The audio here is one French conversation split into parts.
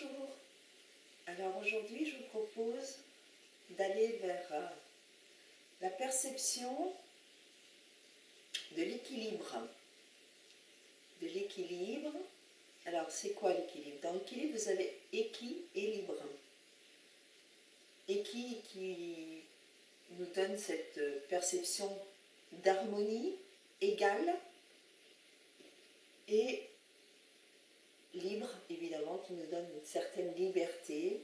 Bonjour. Alors aujourd'hui, je vous propose d'aller vers la perception de l'équilibre. Alors, c'est quoi l'équilibre? Dans l'équilibre, vous avez équi et libre. Équi qui nous donne cette perception d'harmonie égale et libre, évidemment, qui nous donne une certaine liberté,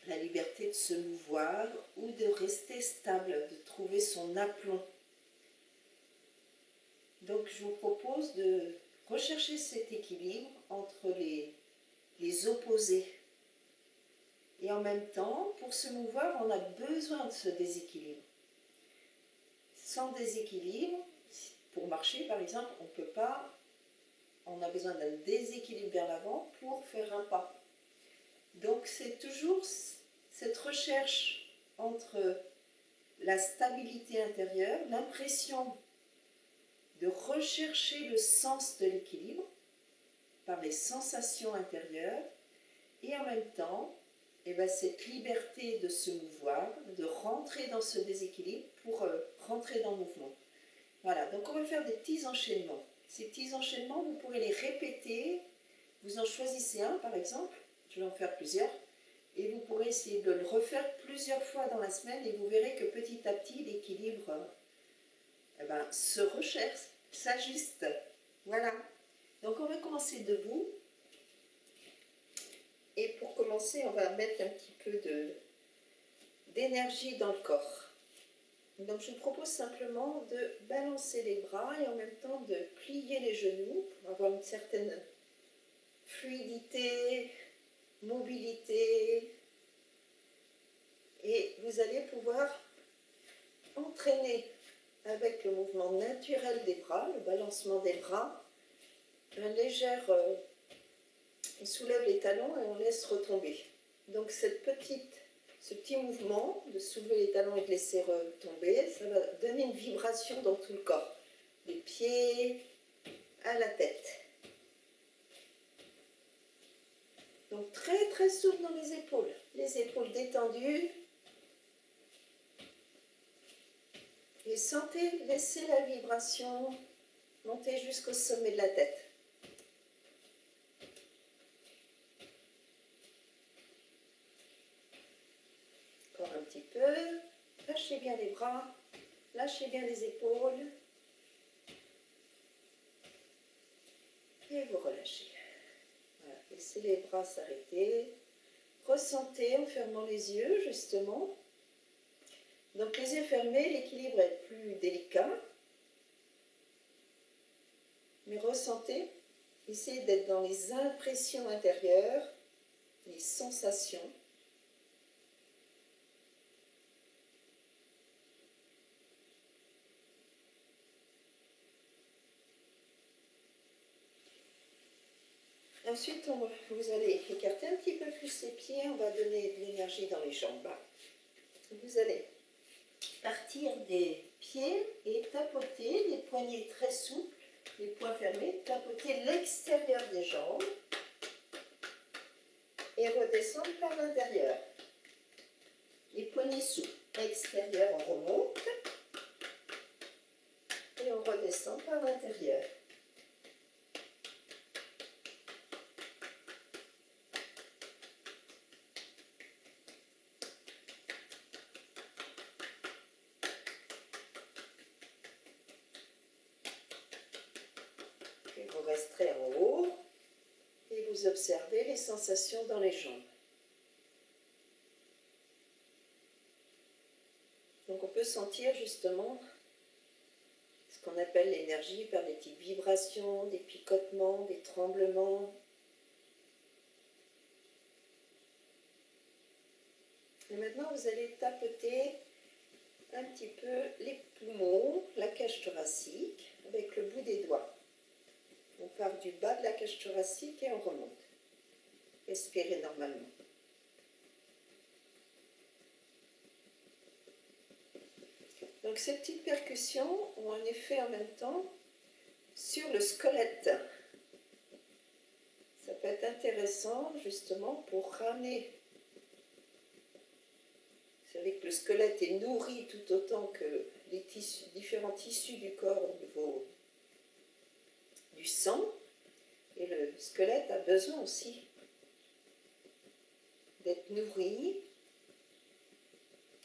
la liberté de se mouvoir ou de rester stable, de trouver son aplomb. Donc je vous propose de rechercher cet équilibre entre les opposés. Et en même temps, pour se mouvoir, on a besoin de ce déséquilibre. Sans déséquilibre, pour marcher par exemple, on a besoin d'un déséquilibre vers l'avant pour faire un pas. Donc c'est toujours cette recherche entre la stabilité intérieure, l'impression de rechercher le sens de l'équilibre par les sensations intérieures et en même temps cette liberté de se mouvoir, de rentrer dans ce déséquilibre pour rentrer dans le mouvement. Voilà, donc on va faire des petits enchaînements. Ces petits enchaînements, vous pourrez les répéter. Vous en choisissez un par exemple, je vais en faire plusieurs, et vous pourrez essayer de le refaire plusieurs fois dans la semaine et vous verrez que petit à petit l'équilibre se recherche, s'ajuste. Voilà, donc on va commencer debout. Et pour commencer, on va mettre un petit peu d'énergie dans le corps. Donc je vous propose simplement de balancer les bras et en même temps de plier les genoux pour avoir une certaine fluidité, mobilité. Et vous allez pouvoir entraîner avec le mouvement naturel des bras, le balancement des bras, on soulève les talons et on laisse retomber. Donc ce petit mouvement de soulever les talons et de laisser retomber, ça va donner une vibration dans tout le corps, des pieds à la tête. Donc très très souple dans les épaules détendues. Et sentez, laissez la vibration monter jusqu'au sommet de la tête. Encore un petit peu, lâchez bien les bras, lâchez bien les épaules et vous relâchez. Voilà. Laissez les bras s'arrêter, ressentez en fermant les yeux justement. Donc les yeux fermés, l'équilibre est plus délicat, mais ressentez, essayez d'être dans les impressions intérieures, les sensations. Ensuite, vous allez écarter un petit peu plus les pieds, on va donner de l'énergie dans les jambes. Vous allez partir des pieds et tapoter les poignets très souples, les poings fermés, tapoter l'extérieur des jambes et redescendre par l'intérieur. Les poignets souples, extérieur, on remonte et on redescend par l'intérieur. Vous resterez en haut et vous observez les sensations dans les jambes. Donc on peut sentir justement ce qu'on appelle l'énergie par des petites vibrations, des picotements, des tremblements. Et maintenant vous allez tapoter un petit peu les poumons, la cage thoracique avec le bout des doigts. On part du bas de la cage thoracique et on remonte. Respirez normalement. Donc ces petites percussions ont un effet en même temps sur le squelette. Ça peut être intéressant justement pour ramener. Vous savez que le squelette est nourri tout autant que les tissus, différents tissus du corps au niveau du sang. Et le squelette a besoin aussi d'être nourri.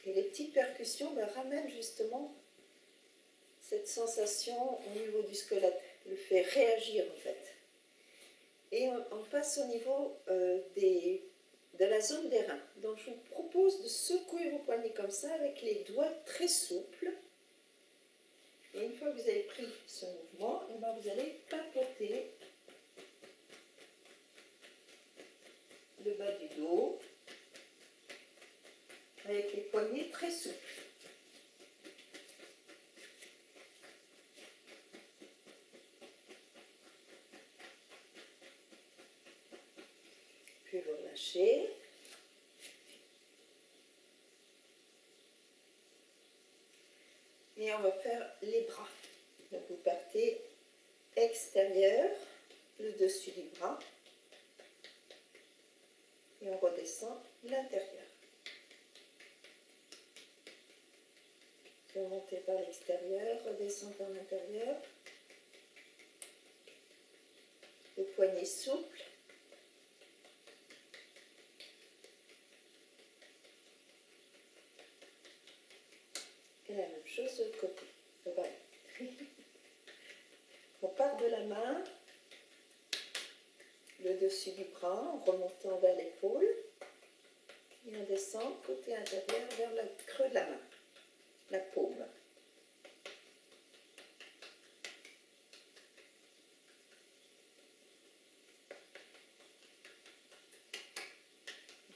Et les petites percussions ramènent justement cette sensation au niveau du squelette, le fait réagir en fait. Et on passe au niveau de la zone des reins. Donc je vous propose de secouer vos poignets comme ça avec les doigts très souples. Et une fois que vous avez pris ce mouvement, vous allez papoter le bas du dos avec les poignets très souples. Puis vous relâchez. Et on va faire les bras. Donc vous partez extérieur, le dessus du bras. Et on redescend l'intérieur. Vous montez par l'extérieur, redescend par l'intérieur. Le poignet souple. Et la même chose de l'autre côté. Voilà. On part de la main, le dessus du bras, en remontant vers l'épaule. Et on descend côté intérieur vers le creux de la main, la paume.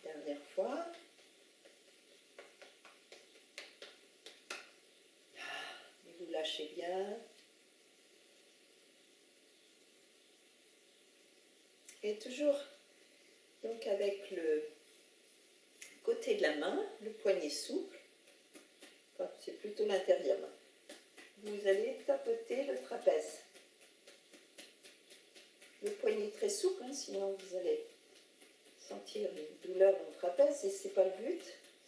Dernière fois. Et vous lâchez bien. Et toujours donc avec le côté de la main, le poignet souple, enfin, c'est plutôt l'intérieur, vous allez tapoter le trapèze. Le poignet très souple, sinon vous allez sentir une douleur dans le trapèze, et ce n'est pas le but,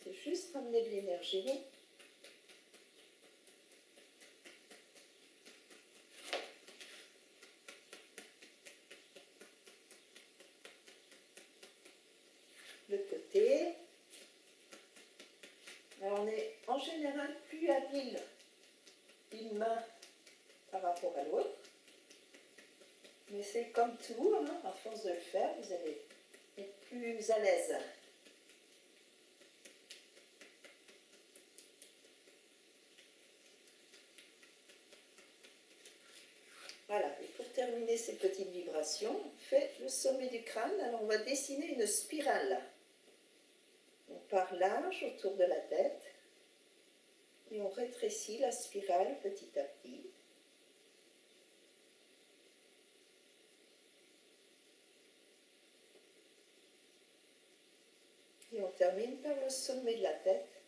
c'est juste ramener de l'énergie. Le côté. Alors on est en général plus habile d'une main par rapport à l'autre, mais c'est comme tout, à force de le faire, vous allez être plus à l'aise. Voilà, et pour terminer ces petites vibrations, on fait le sommet du crâne. Alors on va dessiner une spirale. On part large autour de la tête et on rétrécit la spirale petit à petit. Et on termine par le sommet de la tête.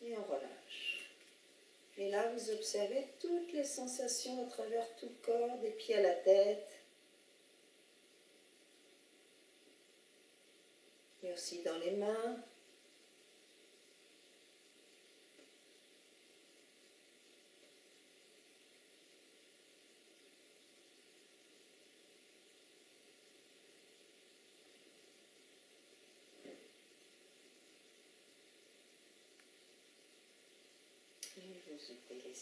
Et on relâche. Et là, vous observez toutes les sensations à travers tout le corps, des pieds à la tête. Et aussi dans les mains. Et vous ouvrez les yeux.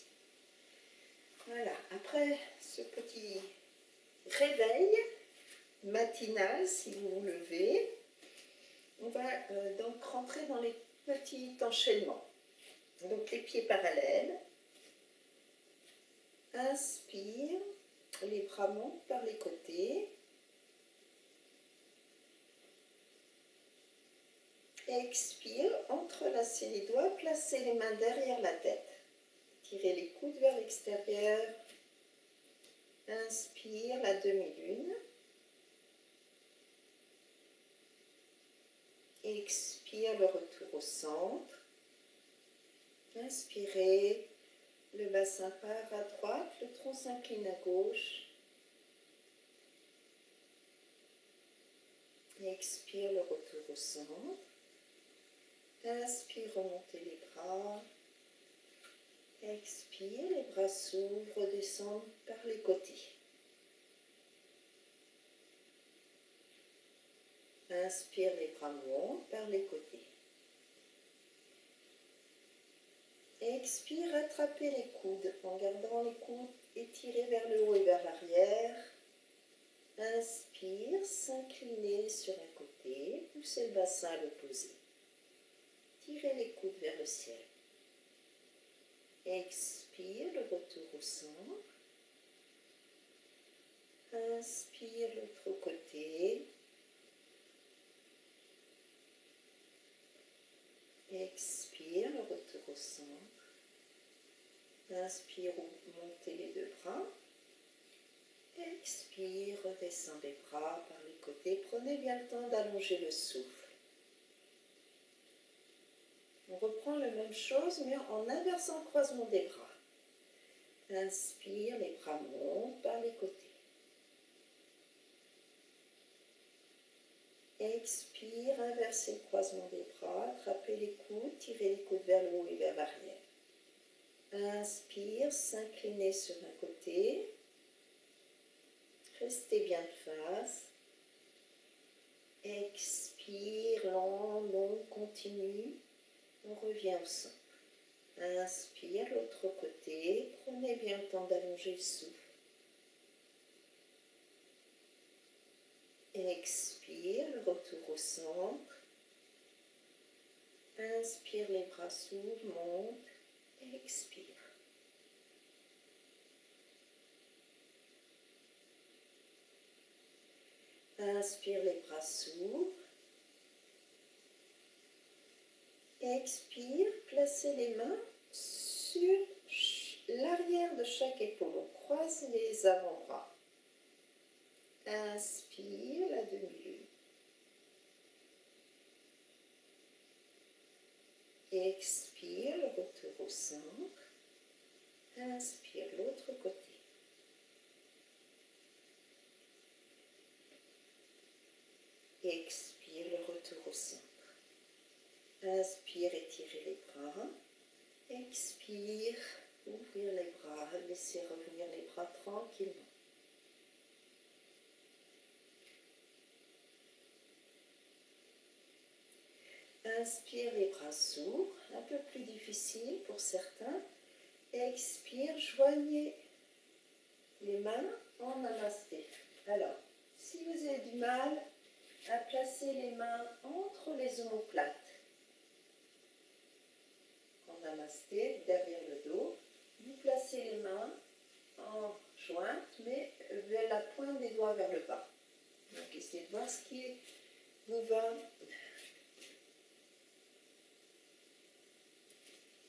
Voilà, après ce petit réveil matinal, si vous vous levez, on va donc rentrer dans les petits enchaînements. Donc les pieds parallèles. Inspire, les bras montent par les côtés. Expire, entrelacez les doigts, placez les mains derrière la tête. Tirez les coudes vers l'extérieur. Inspire, la demi-lune. Expire, le retour au centre. Inspirez, Le bassin part à droite, le tronc s'incline à gauche. Expire le retour au centre. Inspire, remontez les bras. Expire, les bras s'ouvrent, descendent par les côtés. Inspire, les bras montent par les côtés. Expire, attrapez les coudes en gardant les coudes étirés vers le haut et vers l'arrière. Inspire, s'incliner sur un côté, poussez le bassin à l'opposé. Tirez les coudes vers le ciel. Expire, le retour au centre. Inspire, l'autre côté. Expire, le retour au centre. Inspire, montez les deux bras. Expire, redescend les bras par les côtés. Prenez bien le temps d'allonger le souffle. On reprend la même chose, mais en inversant le croisement des bras. Inspire, les bras montent par les côtés. Expire, inversez le croisement des bras, attrapez les coudes, tirez les coudes vers le haut et vers l'arrière. Inspire, s'inclinez sur un côté. Restez bien de face. Expire, long, long, continue. On revient au centre. Inspire, l'autre côté. Prenez bien le temps d'allonger le souffle. Expire, le retour au centre. Inspire, les bras s'ouvrent, montent. Expire. Inspire, les bras s'ouvrent. Expire, placez les mains sur l'arrière de chaque épaule. On croise les avant-bras. Inspire, la demi-lune. Expire, le retour au centre. Inspire, l'autre côté. Expire, le retour au centre. Inspire, étirez les bras. Expire, ouvrir les bras. Laissez revenir les bras tranquillement. Inspire, les bras s'ouvrent. Un peu plus difficile pour certains. Expire, joignez les mains en namasté. Alors, si vous avez du mal à placer les mains entre les omoplates, en namasté, derrière le dos, vous placez les mains en jointe, mais vers la pointe des doigts vers le bas. Donc, essayez de voir ce qui vous va.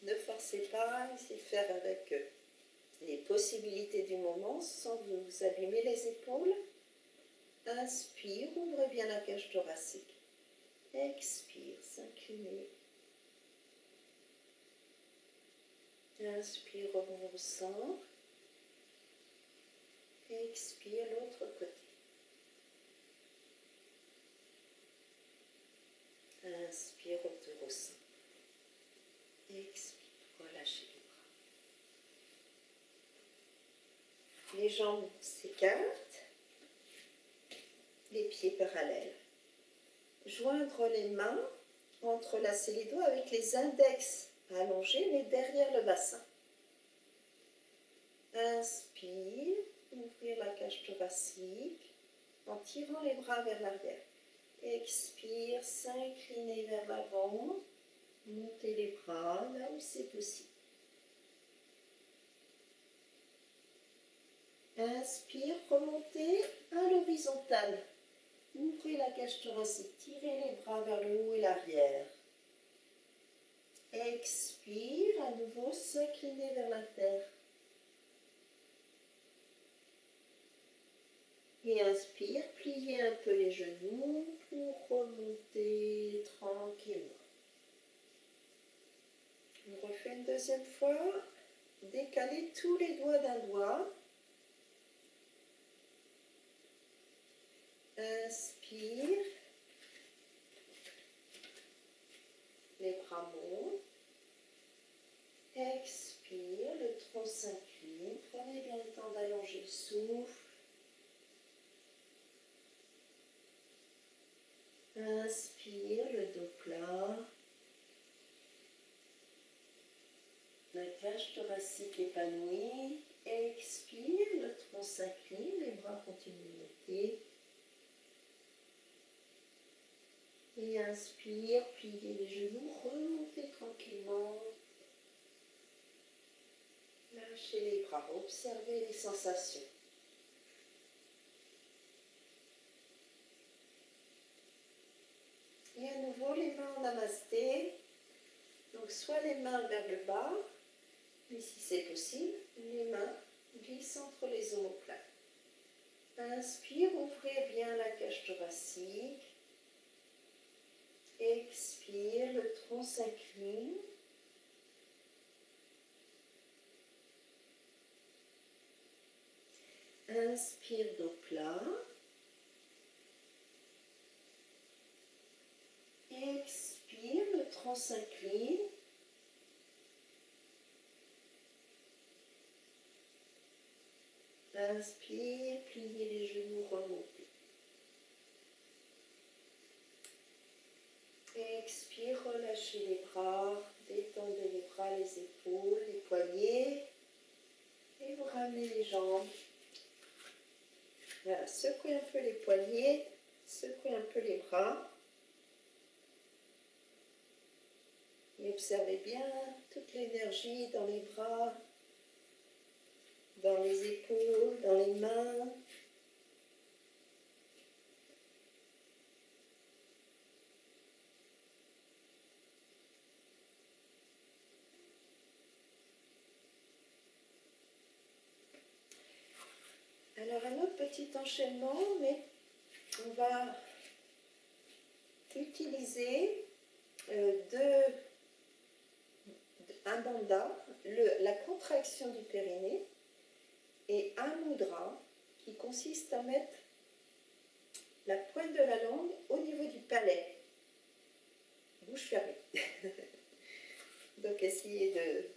Ne forcez pas, essayez de faire avec les possibilités du moment sans vous abîmer les épaules. Inspire, ouvrez bien la cage thoracique. Expire, s'incliner. Inspire, revenir au centre. Expire, l'autre côté. Inspire, retour au centre. Expire, relâchez les bras. Les jambes s'écartent, les pieds parallèles. Joindre les mains, entrelacer les doigts avec les index allongés, mais derrière le bassin. Inspire, ouvrir la cage thoracique en tirant les bras vers l'arrière. Expire, s'incliner vers l'avant. Montez les bras là où c'est possible. Inspire, remontez à l'horizontale. Ouvrez la cage thoracique, tirez les bras vers le haut et l'arrière. Expire, à nouveau, s'incliner vers la terre. Et inspire, pliez un peu les genoux pour remonter tranquillement. On refait une deuxième fois. décaler tous les doigts d'un doigt. Inspire. Les bras montent. Expire, le tronc s'incline. Prenez bien le temps d'allonger le souffle. Inspire, le dos plat. La cage thoracique épanouie. Expire, le tronc s'incline, les bras continuent de monter. Et inspire, pliez les genoux, remontez tranquillement. Lâchez les bras, observez les sensations. Et à nouveau, les mains en namasté. Donc, soit les mains vers le bas, mais si c'est possible, les mains glissent entre les omoplates. Inspire, ouvrez bien la cage thoracique. Expire, le tronc s'incline. Inspire, dos plat. Expire, le tronc s'incline. Inspire, pliez les genoux, remontez. Expire, relâchez les bras, détendez les bras, les épaules, les poignets. Et vous ramenez les jambes. Voilà, secouez un peu les poignets, secouez un peu les bras. Et observez bien toute l'énergie dans les bras, dans les épaules, dans les mains. Alors un autre petit enchaînement, mais on va utiliser un bandha, la contraction du périnée, et un mudra qui consiste à mettre la pointe de la langue au niveau du palais, bouche fermée. Donc essayez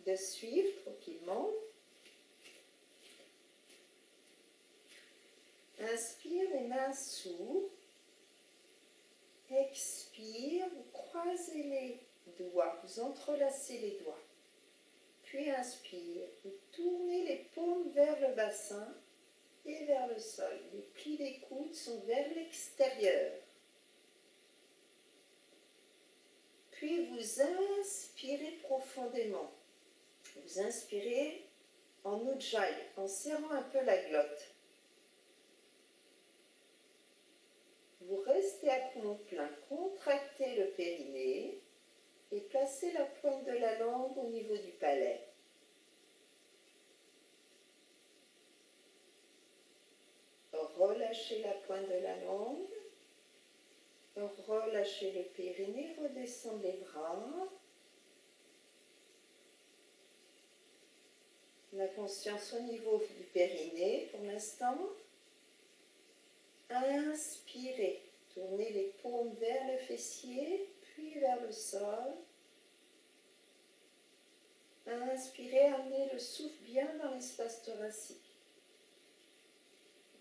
de suivre tranquillement. Inspire, les mains s'ouvrent. Expire, vous croisez les doigts, vous entrelacez les doigts. Puis inspire, vous tournez les paumes vers le bassin et vers le sol. Les plis des coudes sont vers l'extérieur. Puis vous inspirez profondément. Vous inspirez en ujjayi, en serrant un peu la glotte. Vous restez à poumon plein, contractez le périnée et placez la pointe de la langue au niveau du palais. Relâchez la pointe de la langue, relâchez le périnée, redescendez les bras. La conscience au niveau du périnée pour l'instant. Inspirez, tournez les paumes vers le fessier, puis vers le sol. Inspirez, amenez le souffle bien dans l'espace thoracique.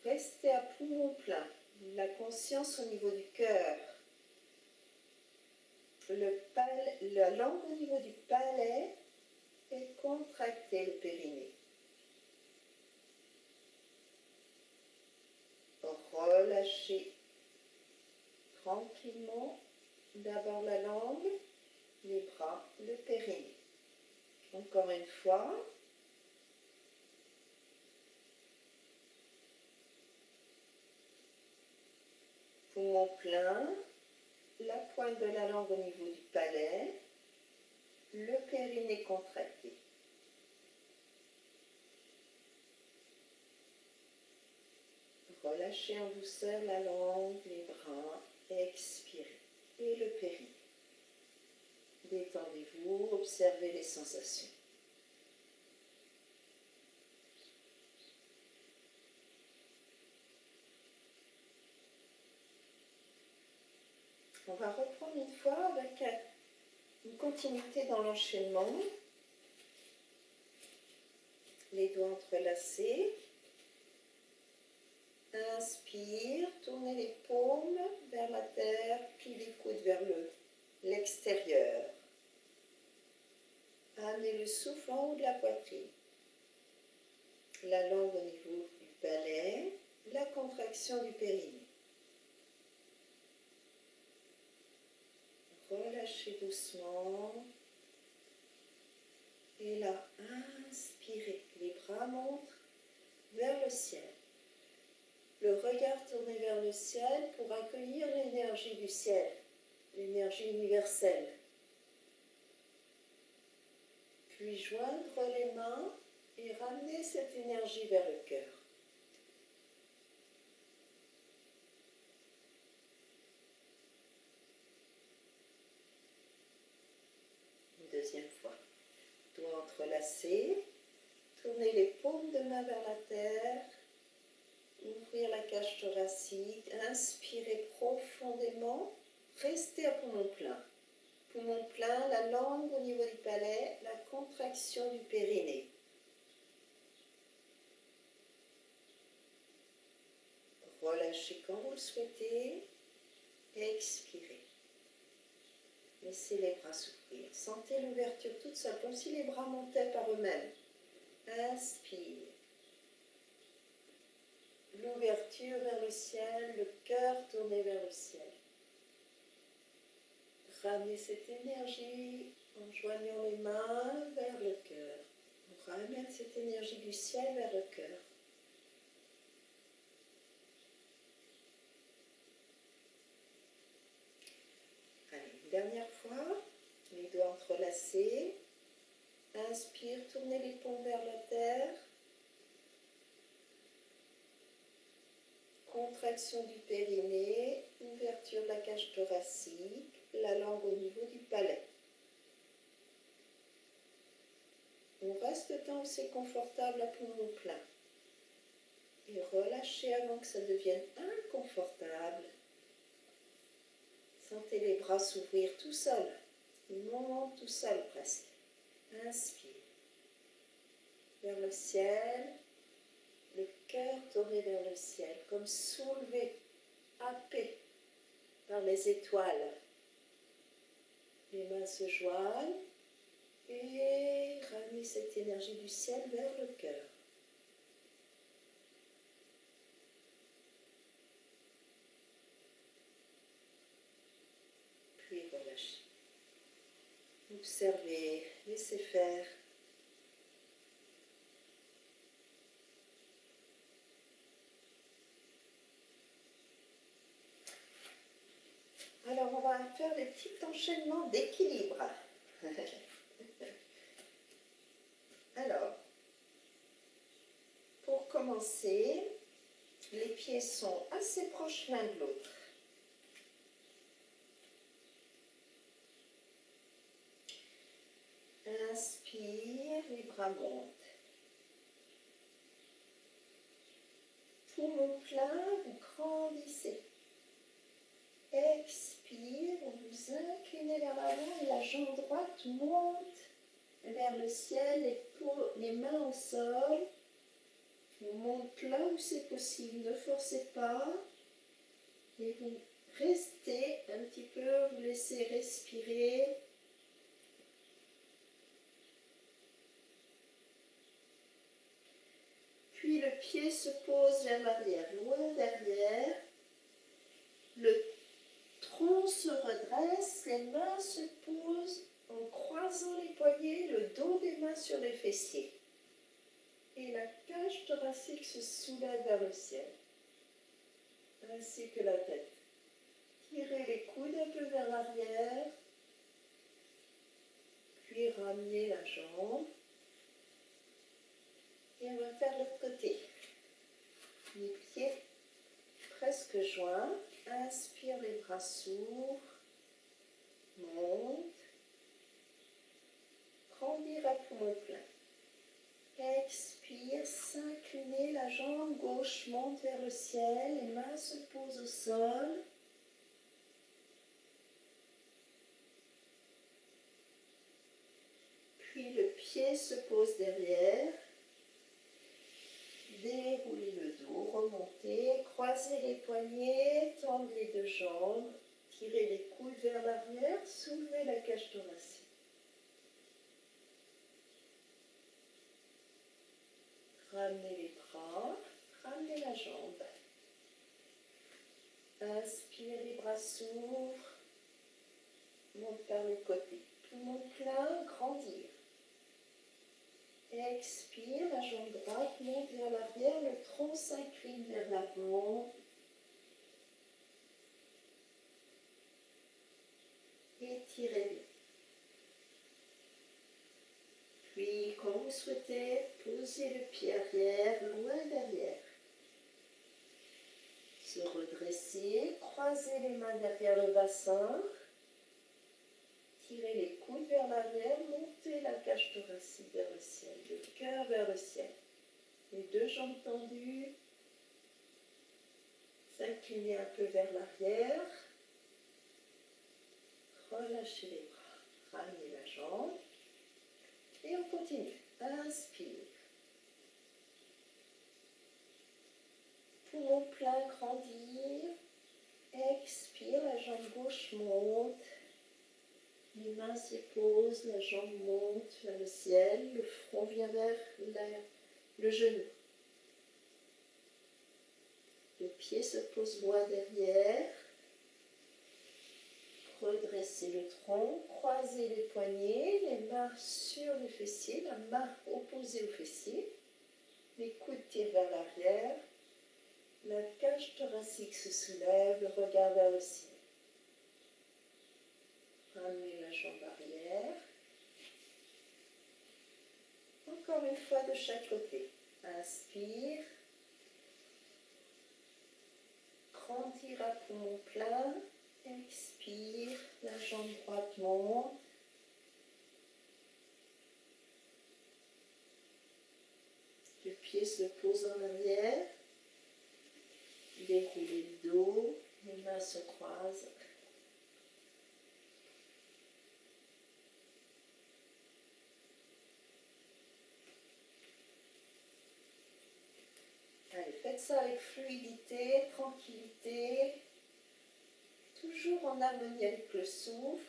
Restez à poumon plein, la conscience au niveau du cœur. La langue au niveau du palais et contractez le périnée. Relâchez tranquillement d'abord la langue, les bras, le périnée. Encore une fois. Poumon plein, la pointe de la langue au niveau du palais, le périnée contracté. Relâchez en douceur la langue, les bras, expirez. Et le périnée. Détendez-vous, observez les sensations. On va reprendre une fois avec une continuité dans l'enchaînement. Les doigts entrelacés. Inspire, tournez les paumes vers la terre, puis les coudes vers l'extérieur. Amenez le souffle en haut de la poitrine. La langue au niveau du palais, la contraction du périnée. Relâchez doucement. Et là, inspirez. Les bras montent vers le ciel. Le regard tourné vers le ciel pour accueillir l'énergie du ciel, l'énergie universelle. Puis joindre les mains et ramener cette énergie vers le cœur. Une deuxième fois. Doigts entrelacés. Tournez les paumes de main vers la terre. Ouvrir la cage thoracique. Inspirez profondément. Restez à poumon plein. Poumon plein, la langue au niveau du palais, la contraction du périnée. Relâchez quand vous le souhaitez. Expirez. Laissez les bras s'ouvrir. Sentez l'ouverture toute seule, comme si les bras montaient par eux-mêmes. Inspire. L'ouverture vers le ciel, le cœur tourné vers le ciel. Ramenez cette énergie en joignant les mains vers le cœur. On ramène cette énergie du ciel vers le cœur. Allez, une dernière fois. Les doigts entrelacés. Inspire, tournez les paumes vers la terre. Contraction du périnée, ouverture de la cage thoracique, la langue au niveau du palais. On reste tant que c'est confortable à poumon plein. Et relâchez avant que ça devienne inconfortable. Sentez les bras s'ouvrir tout seuls. Ils montent tout seuls presque. Inspire. Vers le ciel. Le cœur tourné vers le ciel, comme soulevé, happé par les étoiles. Les mains se joignent et ramenez cette énergie du ciel vers le cœur. Puis relâchez. Observez, laissez faire. Alors, on va faire des petits enchaînements d'équilibre. Alors, pour commencer, les pieds sont assez proches l'un de l'autre. Inspire, les bras montent. Poumon plein, vous grandissez. Expire, vous vous inclinez vers l'avant et la jambe droite monte vers le ciel, les mains au sol. Vous montez là où c'est possible, ne forcez pas. Et vous restez un petit peu, vous laissez respirer. Puis le pied se pose vers l'arrière, loin derrière. Le tronc se redresse, les mains se posent en croisant les poignets, le dos des mains sur les fessiers. Et la cage thoracique se soulève vers le ciel, ainsi que la tête. Tirez les coudes un peu vers l'arrière, puis ramenez la jambe. Et on va faire l'autre côté. Les pieds presque joints. Inspire, les bras s'ouvrent. Monte. Grandir à poumon plein. Expire, s'incliner, la jambe gauche monte vers le ciel, les mains se posent au sol. Puis le pied se pose derrière. Déroulez le dos, remontez, croisez les poignets, tendez les deux jambes, tirez les coudes vers l'arrière, soulevez la cage thoracique. Ramenez les bras, ramenez la jambe. Inspire, les bras s'ouvrent, monte vers le côté. Poumon plein, grandir. Expire, la jambe droite monte vers l'arrière, le tronc s'incline vers l'avant. Étirez bien. Puis, quand vous souhaitez, posez le pied arrière, loin derrière. Se redresser, croisez les mains derrière le bassin. Tirez les coudes vers l'arrière, montez la cage thoracique vers le ciel, le cœur vers le ciel. Les deux jambes tendues. S'inclinez un peu vers l'arrière. Relâchez les bras. Ramenez la jambe. Et on continue. Inspire. Poumon plein, grandir. Expire, la jambe gauche monte. Les mains se posent, la jambe monte vers le ciel, le front vient vers le genou. Le pied se pose loin derrière. Redressez le tronc, croisez les poignets, les mains sur les fessiers, la main opposée au fessier. Les coudes tirent vers l'arrière. La cage thoracique se soulève, le regard vers le ciel. Ramenez la jambe arrière. Encore une fois de chaque côté. Inspire. Grandir à poumon plein. Expire. La jambe droite monte. Le pied se pose en arrière. Déroulez le dos. Les mains se croisent. Allez, faites ça avec fluidité, tranquillité, toujours en harmonie avec le souffle.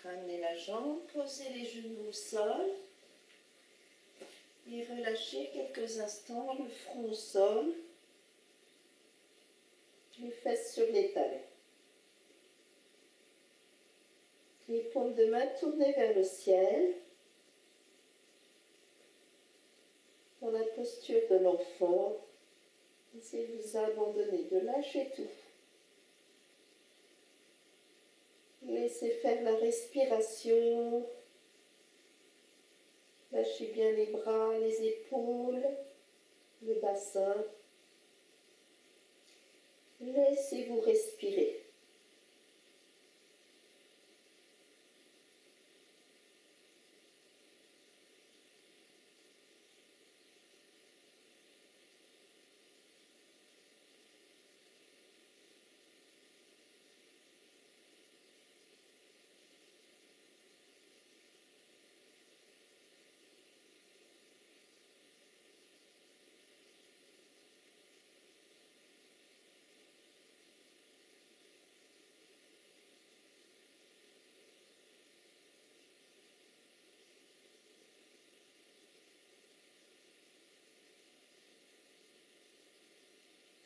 Ramenez la jambe, posez les genoux au sol et relâchez quelques instants le front au sol, les fesses sur les talons. Les paumes de main tournées vers le ciel, dans la posture de l'enfant. Essayez de vous abandonner, de lâcher tout. Laissez faire la respiration. Lâchez bien les bras, les épaules, le bassin. Laissez-vous respirer.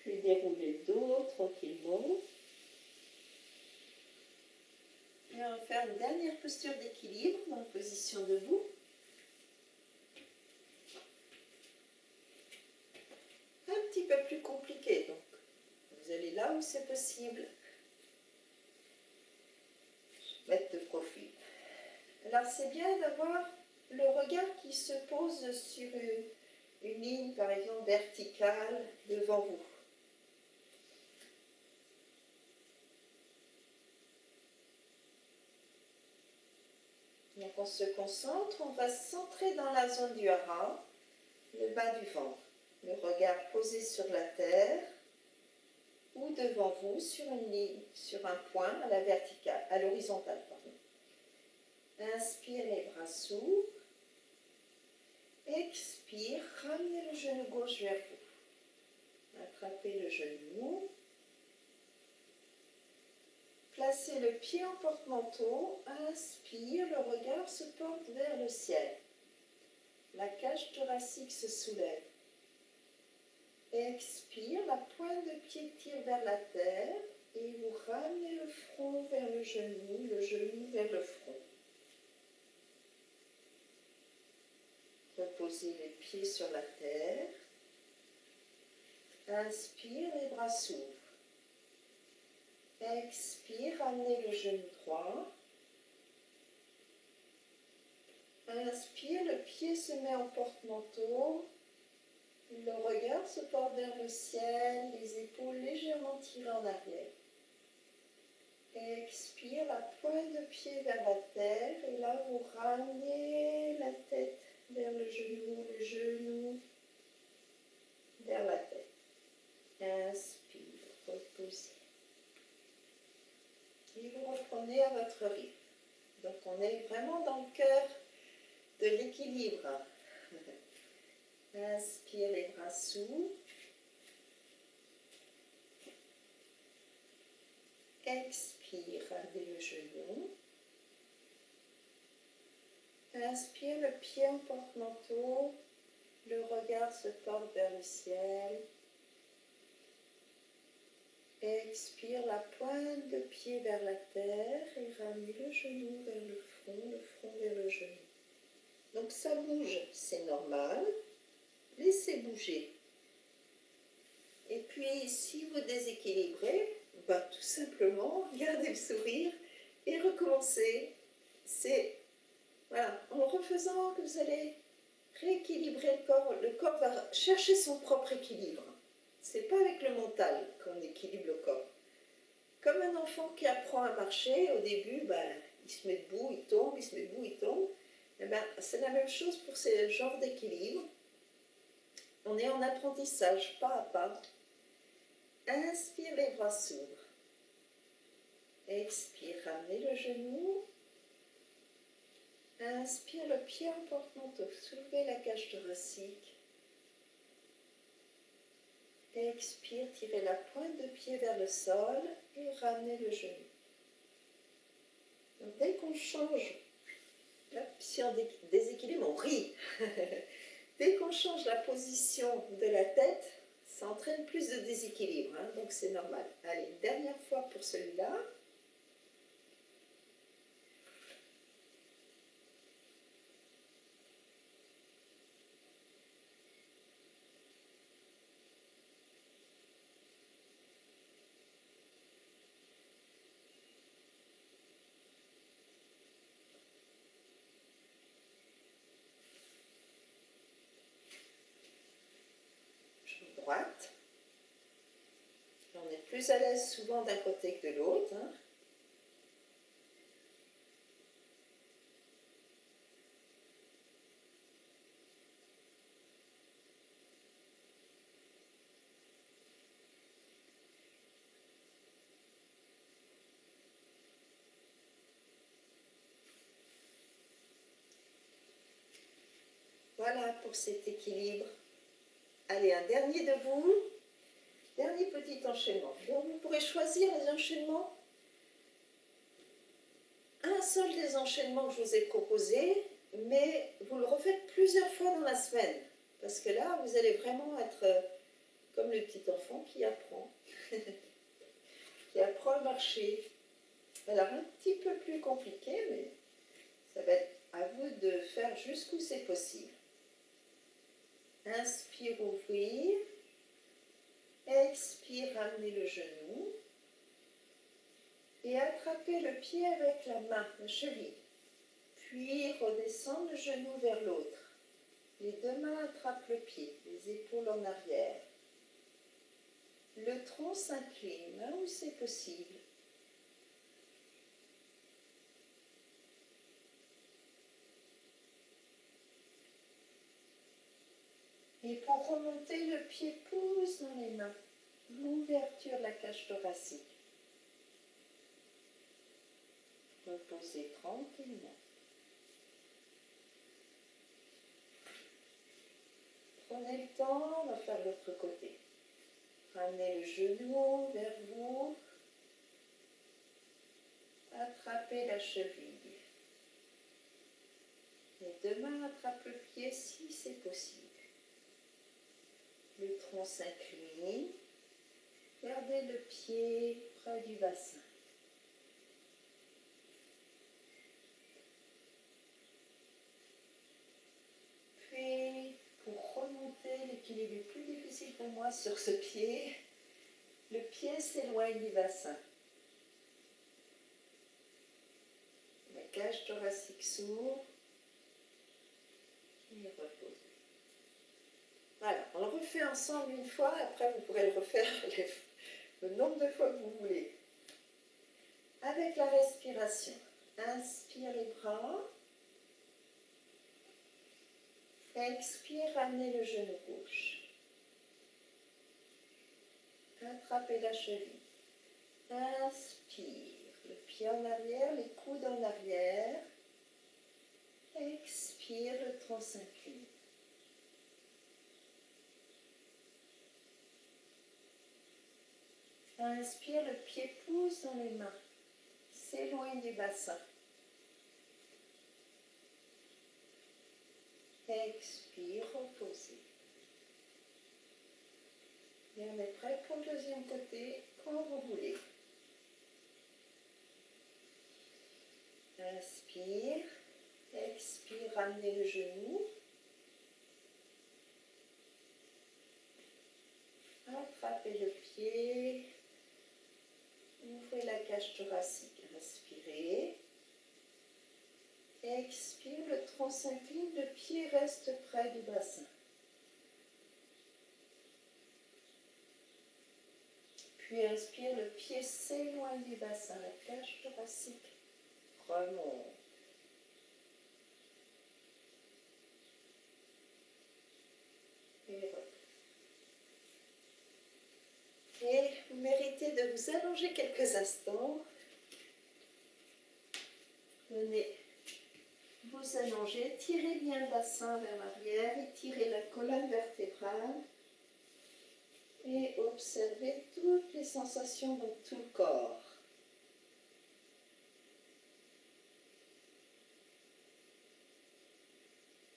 Puis déroulez le dos tranquillement. Et on va faire une dernière posture d'équilibre dans la position debout. Un petit peu plus compliqué donc. Vous allez là où c'est possible. Mettre de profil. Alors c'est bien d'avoir le regard qui se pose sur une ligne par exemple verticale devant vous. Donc on se concentre, on va se centrer dans la zone du hara, le bas du ventre, le regard posé sur la terre ou devant vous sur une ligne, sur un point à la verticale, à l'horizontale. Inspire, les bras s'ouvrent. Expire, ramenez le genou gauche vers vous. Attrapez le genou. Placez le pied en porte-manteau. Inspire, le regard se porte vers le ciel. La cage thoracique se soulève. Expire, la pointe de pied tire vers la terre et vous ramenez le front vers le genou vers le front. Reposez les pieds sur la terre. Inspire, les bras s'ouvrent. Expire, ramenez le genou droit. Inspire, le pied se met en porte-manteau. Le regard se porte vers le ciel, les épaules légèrement tirées en arrière. Expire, la pointe de pied vers la terre. Et là, vous ramenez la tête vers le genou vers la tête. Inspire, reposez. Et vous reprenez à votre rythme. Donc on est vraiment dans le cœur de l'équilibre. Inspire, les bras s'ouvrent. Expire, ramenez le genou. Inspire, le pied en porte-manteau. Le regard se porte vers le ciel. Expire, la pointe de pied vers la terre et ramenez le genou vers le front vers le genou. Donc ça bouge, c'est normal. Laissez bouger. Et puis, si vous déséquilibrez, tout simplement, gardez le sourire et recommencez. C'est en refaisant que vous allez rééquilibrer le corps. Le corps va chercher son propre équilibre. C'est pas avec le mental qu'on équilibre le corps. Comme un enfant qui apprend à marcher, au début, il se met debout, il tombe, il se met debout, il tombe. C'est la même chose pour ce genre d'équilibre. On est en apprentissage, pas à pas. Inspire, les bras s'ouvrent. Expire, ramenez le genou. Inspire, le pied en porte-manteau. Soulevez la cage thoracique. Expire, tirez la pointe de pied vers le sol et ramenez le genou. Donc, dès qu'on change, si on déséquilibre, on rit. Dès qu'on change la position de la tête, ça entraîne plus de déséquilibre, donc c'est normal. Allez, dernière fois pour celui-là. Droite. On est plus à l'aise souvent d'un côté que de l'autre. Voilà pour cet équilibre. Allez, un dernier debout. Dernier petit enchaînement. Donc vous pourrez choisir les enchaînements. Un seul des enchaînements que je vous ai proposé, mais vous le refaites plusieurs fois dans la semaine. Parce que là, vous allez vraiment être comme le petit enfant qui apprend. Qui apprend à marcher. Alors un petit peu plus compliqué, mais ça va être à vous de faire jusqu'où c'est possible. Inspire, ouvrir. Expire, ramenez le genou. Et attrapez le pied avec la main, la cheville. Puis redescendre le genou vers l'autre. Les deux mains attrapent le pied, les épaules en arrière. Le tronc s'incline là où c'est possible. Et pour remonter, le pied pousse dans les mains, l'ouverture de la cage thoracique. Reposez tranquillement. Prenez le temps, on va faire l'autre côté. Ramenez le genou vers vous. Attrapez la cheville. Les deux mains attrapent le pied si c'est possible. Le tronc s'incline. Gardez le pied près du bassin. Puis, pour remonter, l'équilibre est plus difficile pour moi sur ce pied. Le pied s'éloigne du bassin. La cage thoracique s'ouvre. Et repose. Voilà, on le refait ensemble une fois, après vous pourrez le refaire le nombre de fois que vous voulez. Avec la respiration, inspire les bras. Expire, ramenez le genou gauche. Attrapez la cheville. Inspire, le pied en arrière, les coudes en arrière. Expire, le tronc s'incline. Inspire, le pied pousse dans les mains. S'éloigne du bassin. Expire, reposez. Et on est prêt pour le deuxième côté, quand vous voulez. Inspire, expire, ramenez le genou. Attrapez le pied. Ouvrez la cage thoracique, respirez. Expire, le tronc s'incline, le pied reste près du bassin. Puis inspire, le pied s'éloigne du bassin, la cage thoracique remonte. Et repose. Et vous méritez de vous allonger quelques instants. Venez vous allonger, tirez bien le bassin vers l'arrière, étirez la colonne vertébrale et observez toutes les sensations dans tout le corps.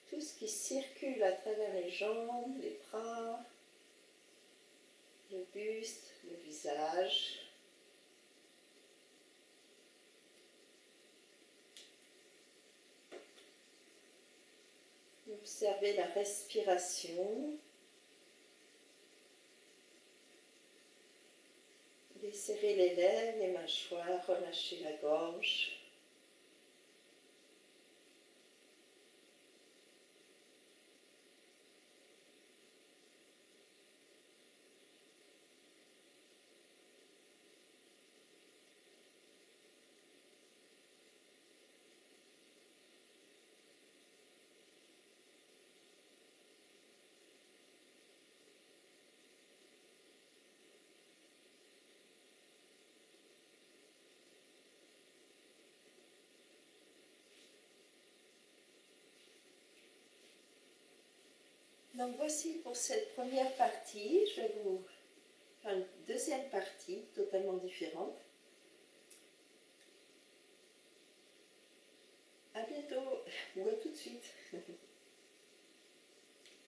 Tout ce qui circule à travers les jambes, les bras, le buste, le visage. Observez la respiration. Desserrez les lèvres, les mâchoires, relâchez la gorge. Donc voici pour cette première partie. Je vais vous faire une deuxième partie totalement différente. À bientôt ou à tout de suite.